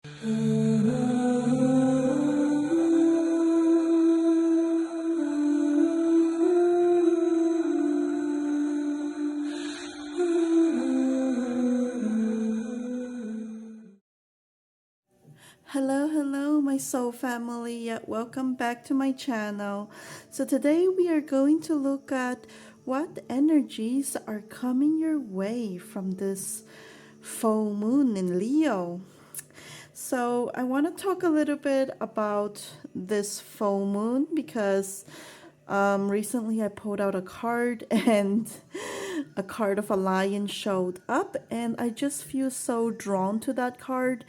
Hello, my soul family. Welcome back to my channel. So today we are going to look at what energies are coming your way from this full moon in Leo. So I want to talk a little bit about this full moon because recently I pulled out a card and a card of a lion showed up, and I just feel so drawn to that card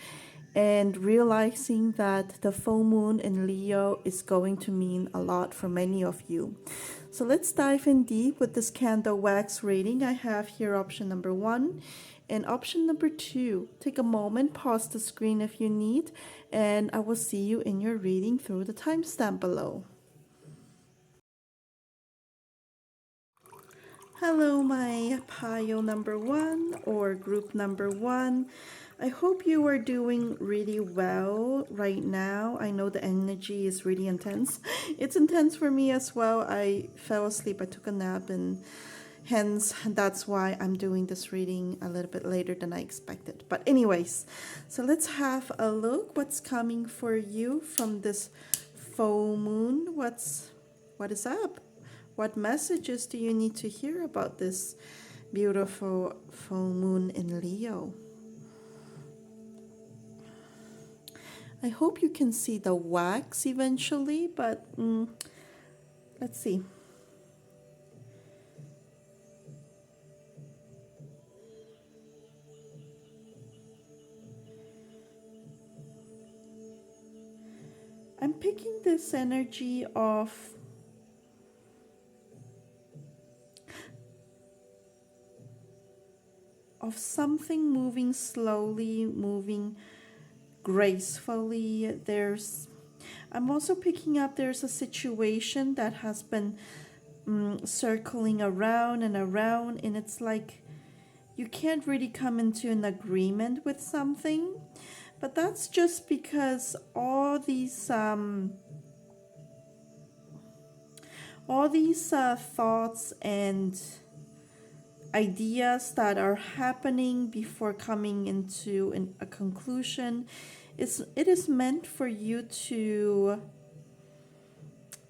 and realizing that the full moon in Leo is going to mean a lot for many of you. So let's dive in deep with this candle wax reading. I have here option number 1 and option number 2. Take a moment, pause the screen if you need, and I will see you in your reading through the timestamp below. Hello, my pile number 1 or group number 1. I hope you are doing really well right now. I know the energy is really intense. It's intense for me as well. I fell asleep, I took a nap, and hence that's why I'm doing this reading a little bit later than I expected. But anyways, so let's have a look what's coming for you from this full moon. What is up? What messages do you need to hear about this beautiful full moon in Leo? I hope you can see the wax eventually, but let's see. I'm picking this energy of something moving slowly, moving gracefully. I'm also picking up there's a situation that has been circling around and around, and it's like you can't really come into an agreement with something, but that's just because all these thoughts and ideas that are happening before coming into a conclusion, it is meant for you to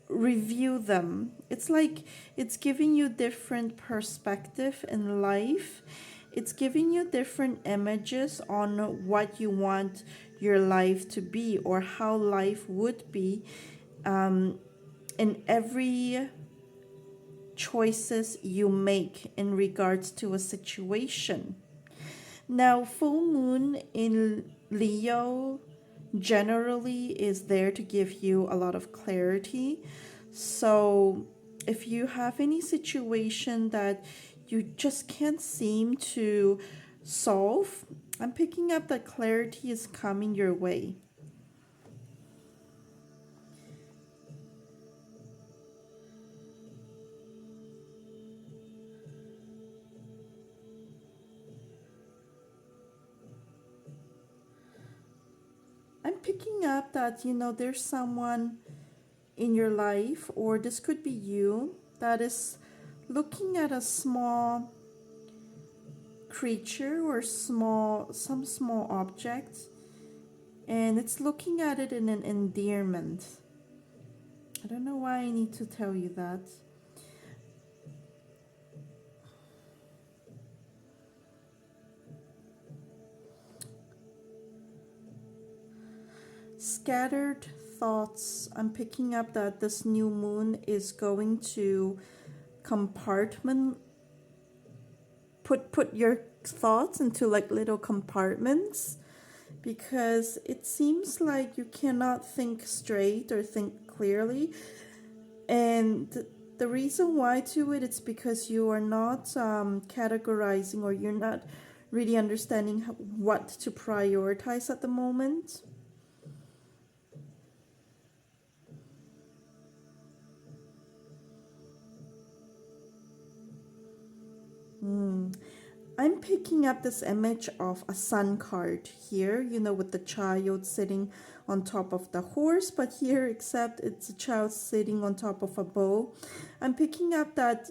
review them. It's like it's giving you different perspective in life. It's giving you different images on what you want your life to be or how life would be in every choices you make in regards to a situation. Now, full moon in Leo generally is there to give you a lot of clarity. So if you have any situation that you just can't seem to solve, I'm picking up that clarity is coming your way. I'm picking up that, there's someone in your life, or this could be you, that is looking at a small creature or some small object, and it's looking at it in an endearment. I don't know why I need to tell you that. Scattered thoughts. I'm picking up that this new moon is going to compartment put your thoughts into like little compartments, because it seems like you cannot think straight or think clearly, and the reason why to it, it's because you are not categorizing, or you're not really understanding what to prioritize at the moment. I'm picking up this image of a sun card here, you know, with the child sitting on top of the horse, but here, except it's a child sitting on top of a bow. I'm picking up that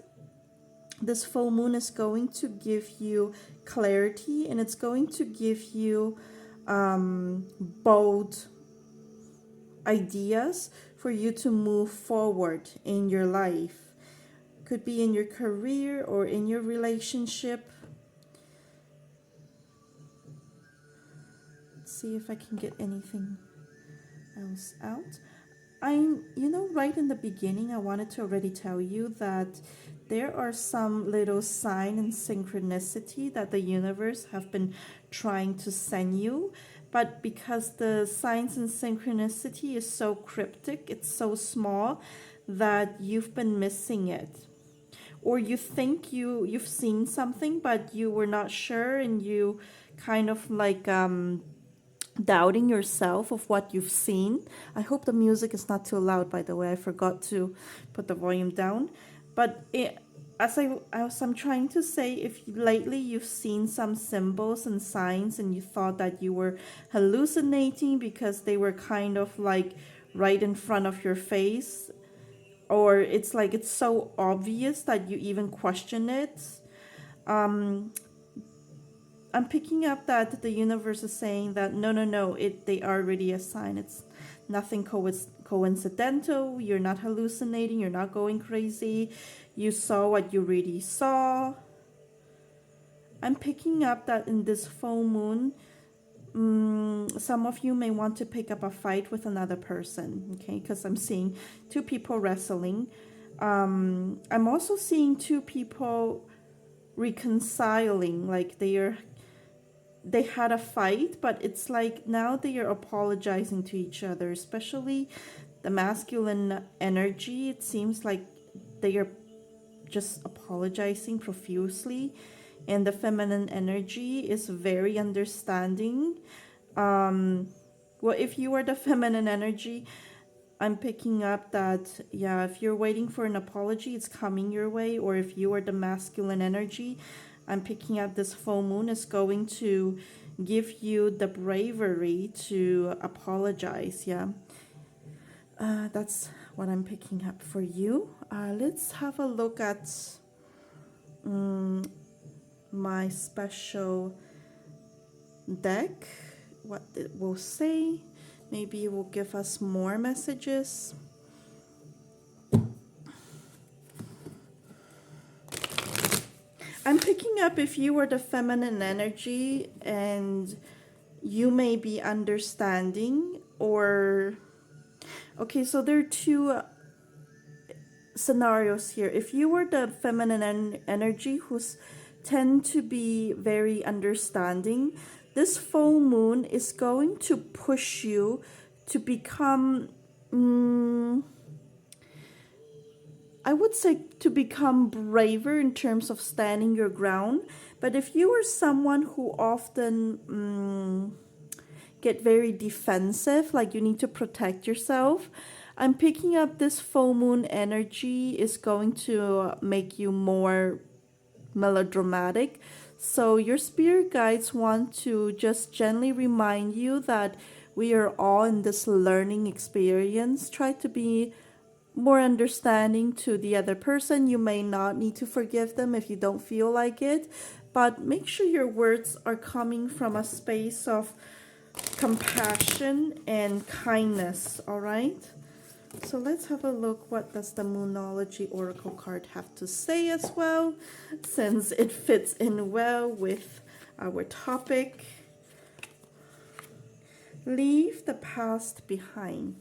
this full moon is going to give you clarity, and it's going to give you bold ideas for you to move forward in your life. Could be in your career or in your relationship. Let's see if I can get anything else out. Right in the beginning, I wanted to already tell you that there are some little sign and synchronicity that the universe have been trying to send you. But because the signs and synchronicity is so cryptic, it's so small that you've been missing it. Or you think you've seen something, but you were not sure, and you kind of like doubting yourself of what you've seen. I hope the music is not too loud, by the way. I forgot to put the volume down. But as I'm trying to say, if lately you've seen some symbols and signs and you thought that you were hallucinating because they were kind of like right in front of your face, or it's like it's so obvious that you even question it, I'm picking up that the universe is saying that no, they are already a sign. It's nothing coincidental. You're not hallucinating. You're not going crazy. You saw what you really saw. I'm picking up that in this full moon, some of you may want to pick up a fight with another person, okay? Because I'm seeing two people wrestling. I'm also seeing two people reconciling, like they had a fight, but it's like now they are apologizing to each other, especially the masculine energy. It seems like they are just apologizing profusely, and the feminine energy is very understanding. Well, if you are the feminine energy, I'm picking up that, yeah, if you're waiting for an apology, it's coming your way. Or if you are the masculine energy, I'm picking up this full moon is going to give you the bravery to apologize. Yeah, that's what I'm picking up for you. Let's have a look at my special deck, what it will say. Maybe it will give us more messages. I'm picking up if you were the feminine energy and you may be understanding, or okay, so there are two scenarios here. If you were the feminine energy who's tend to be very understanding, this full moon is going to push you to become I would say to become braver in terms of standing your ground. But if you are someone who often get very defensive, like you need to protect yourself, I'm picking up this full moon energy is going to make you more melodramatic. So your spirit guides want to just gently remind you that we are all in this learning experience. Try to be more understanding to the other person. You may not need to forgive them if you don't feel like it, but make sure your words are coming from a space of compassion and kindness, all right? So let's have a look. What does the Moonology Oracle card have to say as well, since it fits in well with our topic. Leave the past behind.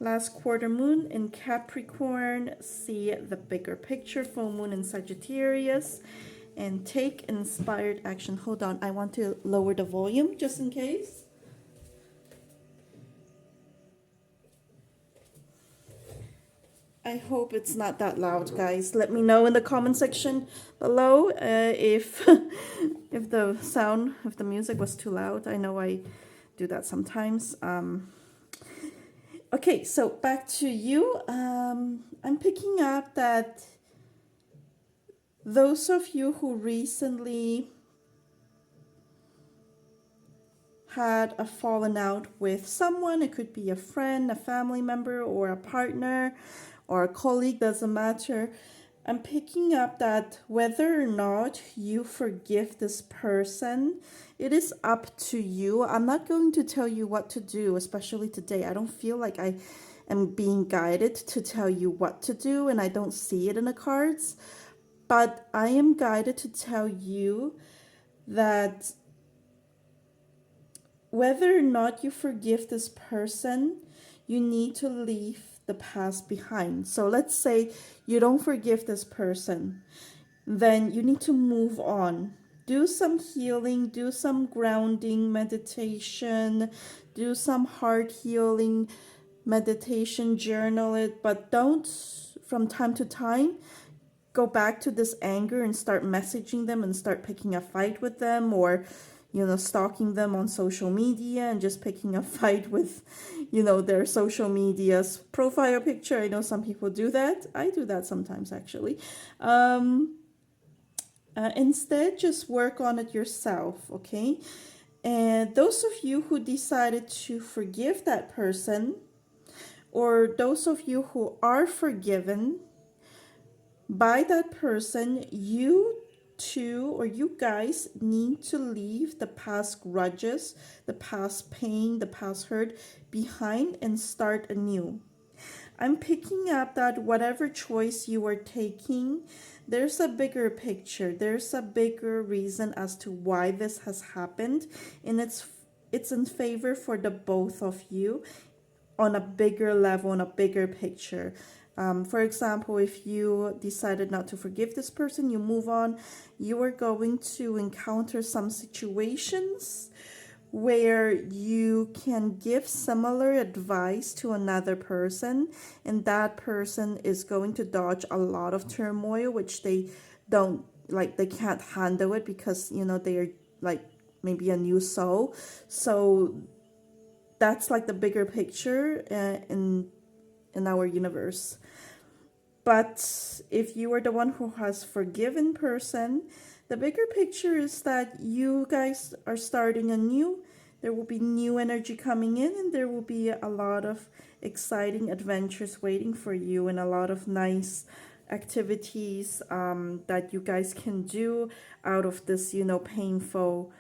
Last quarter moon in Capricorn, see the bigger picture, full moon in Sagittarius, and take inspired action. Hold on, I want to lower the volume just in case. I hope it's not that loud, guys. Let me know in the comment section below if if the music was too loud. I know I do that sometimes. Okay, so back to you. I'm picking up that those of you who recently had a fallen out with someone, it could be a friend, a family member, or a partner, or a colleague, doesn't matter. I'm picking up that whether or not you forgive this person, it is up to you. I'm not going to tell you what to do, especially today. I don't feel like I am being guided to tell you what to do, and I don't see it in the cards. But I am guided to tell you that whether or not you forgive this person, you need to leave the past behind. So let's say you don't forgive this person, then you need to move on. Do some healing, do some grounding meditation, do some heart healing meditation, journal it, but don't from time to time go back to this anger and start messaging them and start picking a fight with them, or stalking them on social media and just picking a fight with their social media's profile picture. I know some people do that. I do that sometimes, actually. Instead, just work on it yourself, okay? And those of you who decided to forgive that person, or those of you who are forgiven by that person, you two, or you guys, need to leave the past grudges, the past pain, the past hurt behind and start anew. I'm picking up that whatever choice you are taking, there's a bigger picture. There's a bigger reason as to why this has happened, and it's in favor for the both of you on a bigger level, on a bigger picture. For example, if you decided not to forgive this person, you move on, you are going to encounter some situations where you can give similar advice to another person, and that person is going to dodge a lot of turmoil, which they don't like, they can't handle it because they are like maybe a new soul. So that's like the bigger picture in our universe. But if you are the one who has forgiven person, the bigger picture is that you guys are starting anew. There will be new energy coming in, and there will be a lot of exciting adventures waiting for you, and a lot of nice activities that you guys can do out of this, painful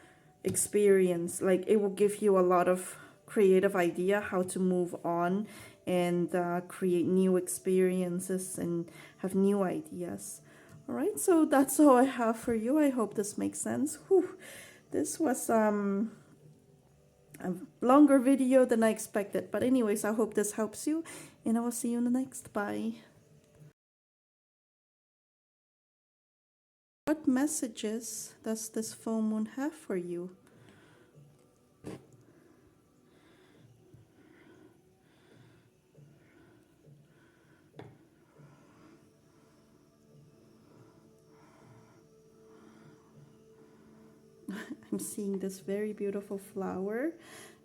experience. Like, it will give you a lot of creative idea how to move on and create new experiences and have new ideas. All right, so that's all I have for you. I hope this makes sense. Whew. This was a longer video than I expected, but anyways, I hope this helps you, and I will see you in the next. Bye. What messages does this full moon have for you? I'm seeing this very beautiful flower.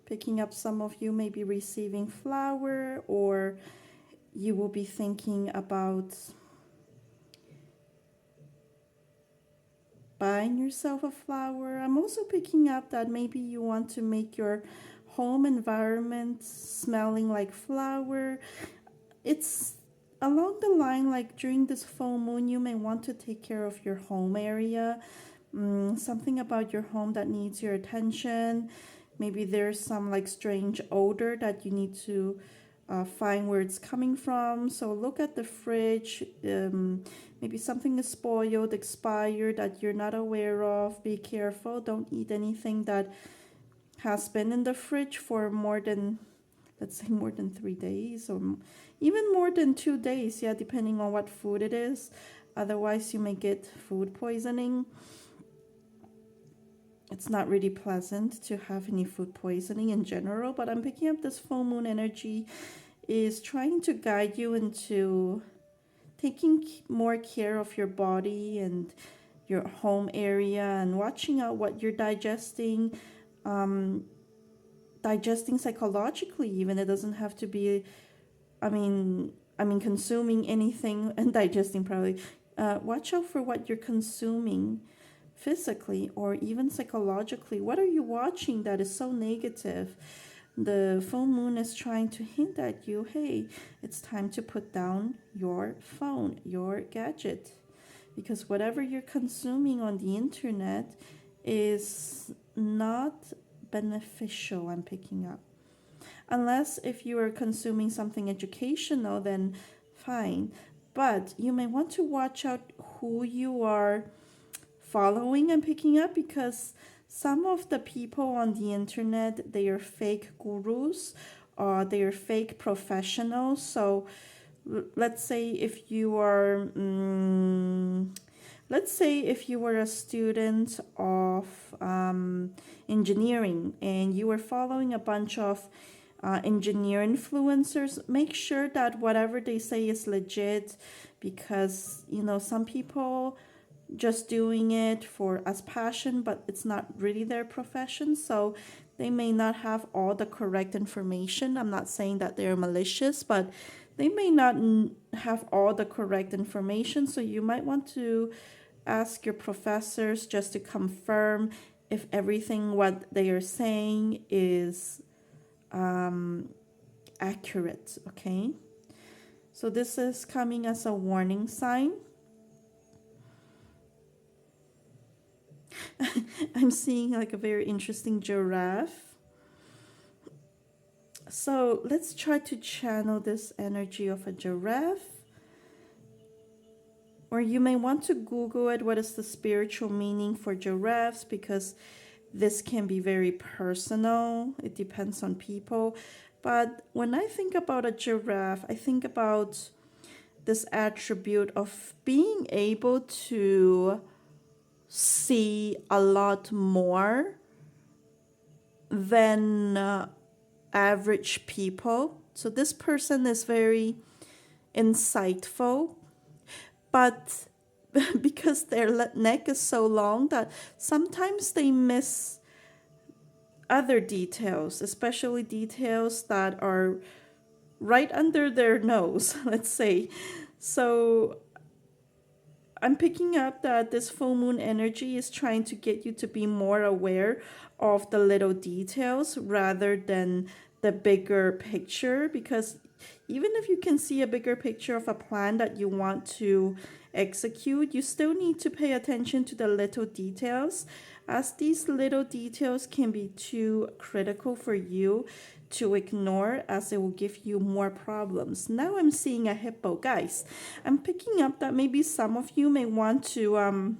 Picking up, some of you may be receiving flower, or you will be thinking about buying yourself a flower. I'm also picking up that maybe you want to make your home environment smelling like flower. It's along the line, like during this full moon, you may want to take care of your home area. Something about your home that needs your attention. Maybe there's some like strange odor that you need to find where it's coming from. So look at the fridge. Maybe something is spoiled, expired, that you're not aware of. Be careful. Don't eat anything that has been in the fridge for more than, let's say, more than 3 days, or even more than 2 days. Yeah, depending on what food it is. Otherwise, you may get food poisoning. It's not really pleasant to have any food poisoning in general, but I'm picking up this full moon energy is trying to guide you into taking more care of your body and your home area, and watching out what you're digesting, digesting psychologically even. It doesn't have to be, I mean consuming anything and digesting, probably Watch out for what you're consuming physically or even psychologically. What are you watching that is so negative? The full moon is trying to hint at you, hey, it's time to put down your phone, your gadget. Because whatever you're consuming on the internet is not beneficial, I'm picking up. Unless if you are consuming something educational, then fine. But you may want to watch out who you are following and picking up, because some of the people on the internet, they are fake gurus or they are fake professionals. So let's say if you are let's say if you were a student of engineering and you were following a bunch of engineer influencers, make sure that whatever they say is legit, because you know some people just doing it for as passion, but it's not really their profession, so they may not have all the correct information. I'm not saying that they're malicious, but they may not have all the correct information, so you might want to ask your professors just to confirm if everything what they are saying is accurate, okay? So this is coming as a warning sign. I'm seeing like a very interesting giraffe. So let's try to channel this energy of a giraffe. Or you may want to Google it, what is the spiritual meaning for giraffes, because this can be very personal. It depends on people. But when I think about a giraffe, I think about this attribute of being able to see a lot more than average people. So this person is very insightful, but because their neck is so long that sometimes they miss other details, especially details that are right under their nose, let's say. So I'm picking up that this full moon energy is trying to get you to be more aware of the little details rather than the bigger picture, because even if you can see a bigger picture of a plan that you want to execute, you still need to pay attention to the little details, as these little details can be too critical for you to ignore, as it will give you more problems. Now I'm seeing a hippo. Guys, I'm picking up that maybe some of you may want to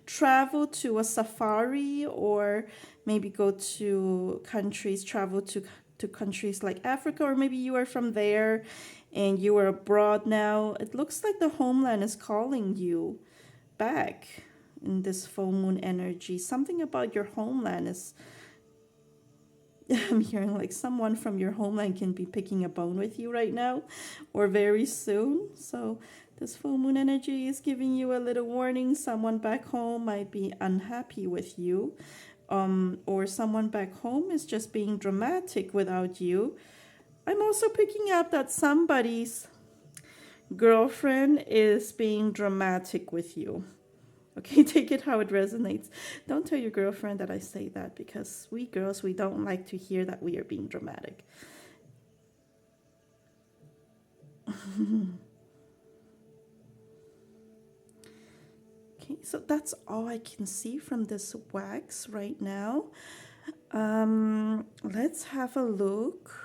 travel to a safari, or maybe go to countries, travel to countries like Africa, or maybe you are from there and you are abroad now. It looks like the homeland is calling you back in this full moon energy. Something about your homeland is I'm hearing like someone from your homeland can be picking a bone with you right now or very soon. So this full moon energy is giving you a little warning. Someone back home might be unhappy with you, or someone back home is just being dramatic without you. I'm also picking up that somebody's girlfriend is being dramatic with you. Okay, take it how it resonates. Don't tell your girlfriend that I say that, because we girls, we don't like to hear that we are being dramatic. Okay, so that's all I can see from this wax right now. Let's have a look.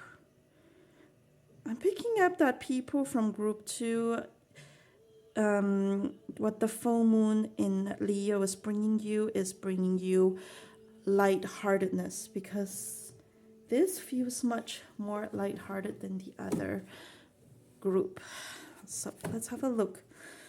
I'm picking up that people from group 2, what the full moon in Leo is bringing you lightheartedness, because this feels much more lighthearted than the other group. So let's have a look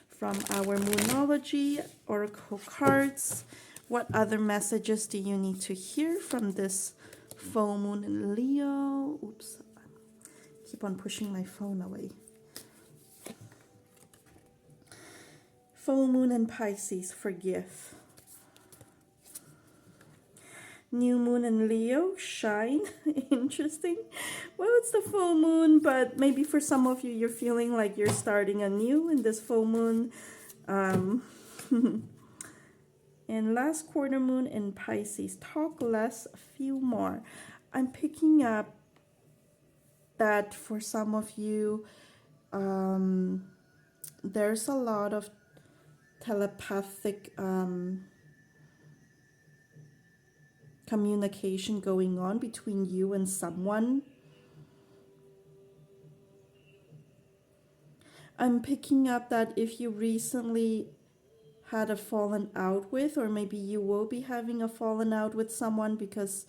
from our Moonology Oracle cards. What other messages do you need to hear from this full moon in Leo? Oops, I keep on pushing my phone away. Full moon in Pisces, forgive. New moon in Leo, shine. Interesting. Well, it's the full moon, but maybe for some of you, you're feeling like you're starting anew in this full moon. Um, and last quarter moon in Pisces, talk less, feel more. I'm picking up that for some of you, there's a lot of telepathic communication going on between you and someone. I'm picking up that if you recently had a fallen out with, or maybe you will be having a fallen out with someone, because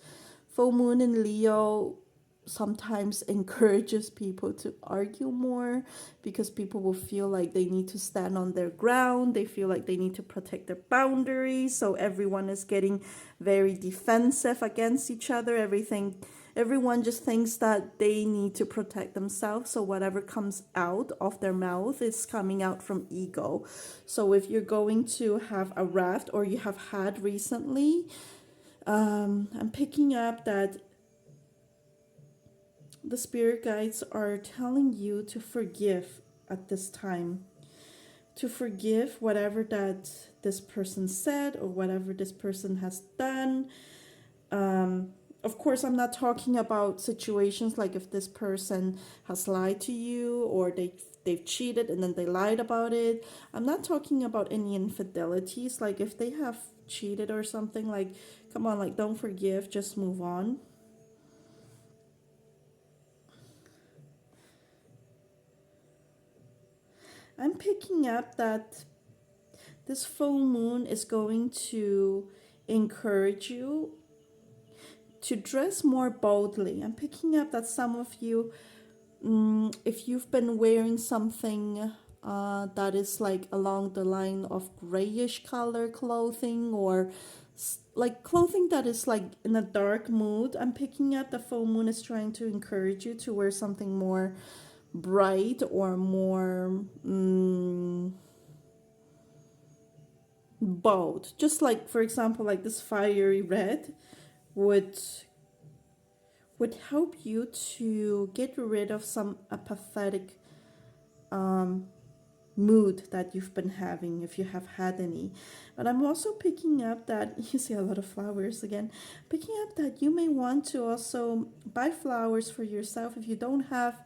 full moon in Leo sometimes encourages people to argue more, because people will feel like they need to stand on their ground, they feel like they need to protect their boundaries, so everyone is getting very defensive against each other. Everyone just thinks that they need to protect themselves, so whatever comes out of their mouth is coming out from ego. So if you're going to have a raft, or you have had recently, I'm picking up that the spirit guides are telling you to forgive at this time, to forgive whatever that this person said or whatever this person has done. Of course, I'm not talking about situations like if this person has lied to you, or they've cheated and then they lied about it. I'm not talking about any infidelities, like if they have cheated or something, like, come on, like, don't forgive, just move on. I'm picking up that this full moon is going to encourage you to dress more boldly. I'm picking up that some of you, if you've been wearing something that is like along the line of grayish color clothing, or like clothing that is like in a dark mood, I'm picking up the full moon is trying to encourage you to wear something more bright or more bold. Just like, for example, like this fiery red would help you to get rid of some apathetic mood that you've been having, if you have had any. But I'm also picking up that you see a lot of flowers again, picking up that you may want to also buy flowers for yourself if you don't have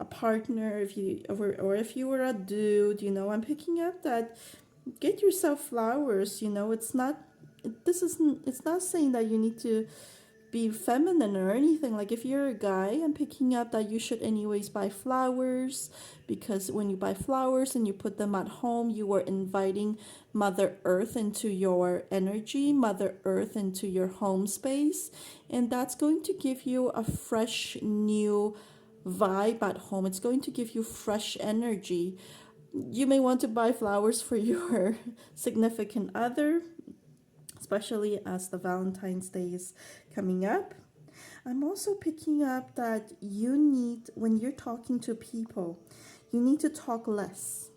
a partner, if you or if you were a dude, I'm picking up that get yourself flowers. It's not, it's not saying that you need to be feminine or anything. Like if you're a guy, I'm picking up that you should anyways buy flowers, because when you buy flowers and you put them at home, you are inviting Mother Earth into your energy, Mother Earth into your home space, and that's going to give you a fresh new vibe at home. It's going to give you fresh energy. You may want to buy flowers for your significant other, especially as the Valentine's Day is coming up. I'm also picking up that you need, when you're talking to people, you need to talk less.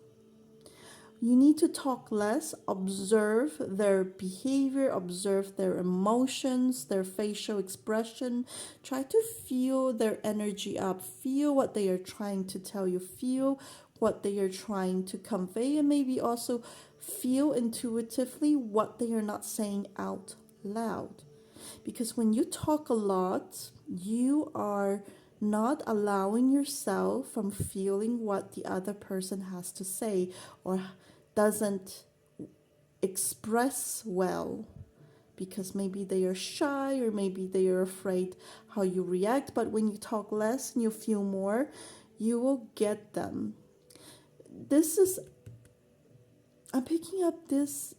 You need to talk less, observe their behavior, observe their emotions, their facial expression. Try to feel their energy up, feel what they are trying to tell you, feel what they are trying to convey, and maybe also feel intuitively what they are not saying out loud. Because when you talk a lot, you are not allowing yourself from feeling what the other person has to say or doesn't express well, because maybe they are shy or maybe they are afraid how you react. But when you talk less and you feel more, you will get them. I'm picking up this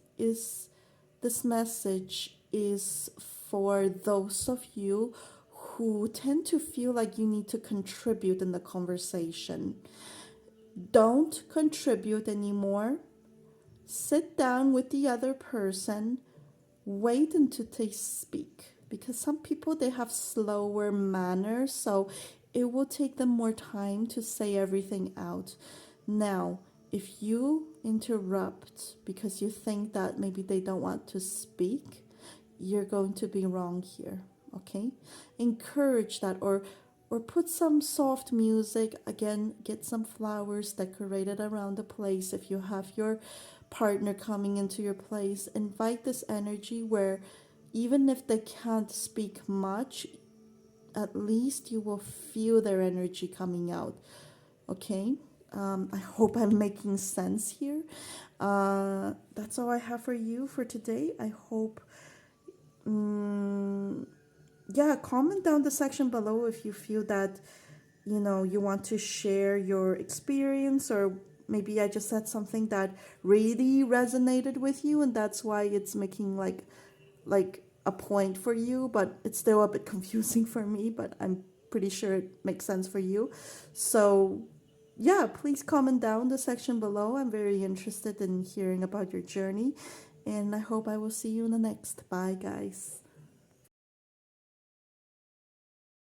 message is for those of you who tend to feel like you need to contribute in the conversation. Don't contribute anymore. Sit down with the other person. Wait until they speak, because some people, they have slower manners, so it will take them more time to say everything out. Now, if you interrupt because you think that maybe they don't want to speak, you're going to be wrong here. Okay, encourage that, or put some soft music. Again, get some flowers decorated around the place. If you have your partner coming into your place, invite this energy where even if they can't speak much, at least you will feel their energy coming out. Okay, I hope I'm making sense here. That's all I have for you for today. I hope, yeah, comment down the section below if you feel that, you want to share your experience, or maybe I just said something that really resonated with you and that's why it's making like a point for you, but it's still a bit confusing for me, but I'm pretty sure it makes sense for you. So yeah, please comment down the section below. I'm very interested in hearing about your journey, and I hope I will see you in the next. Bye, guys.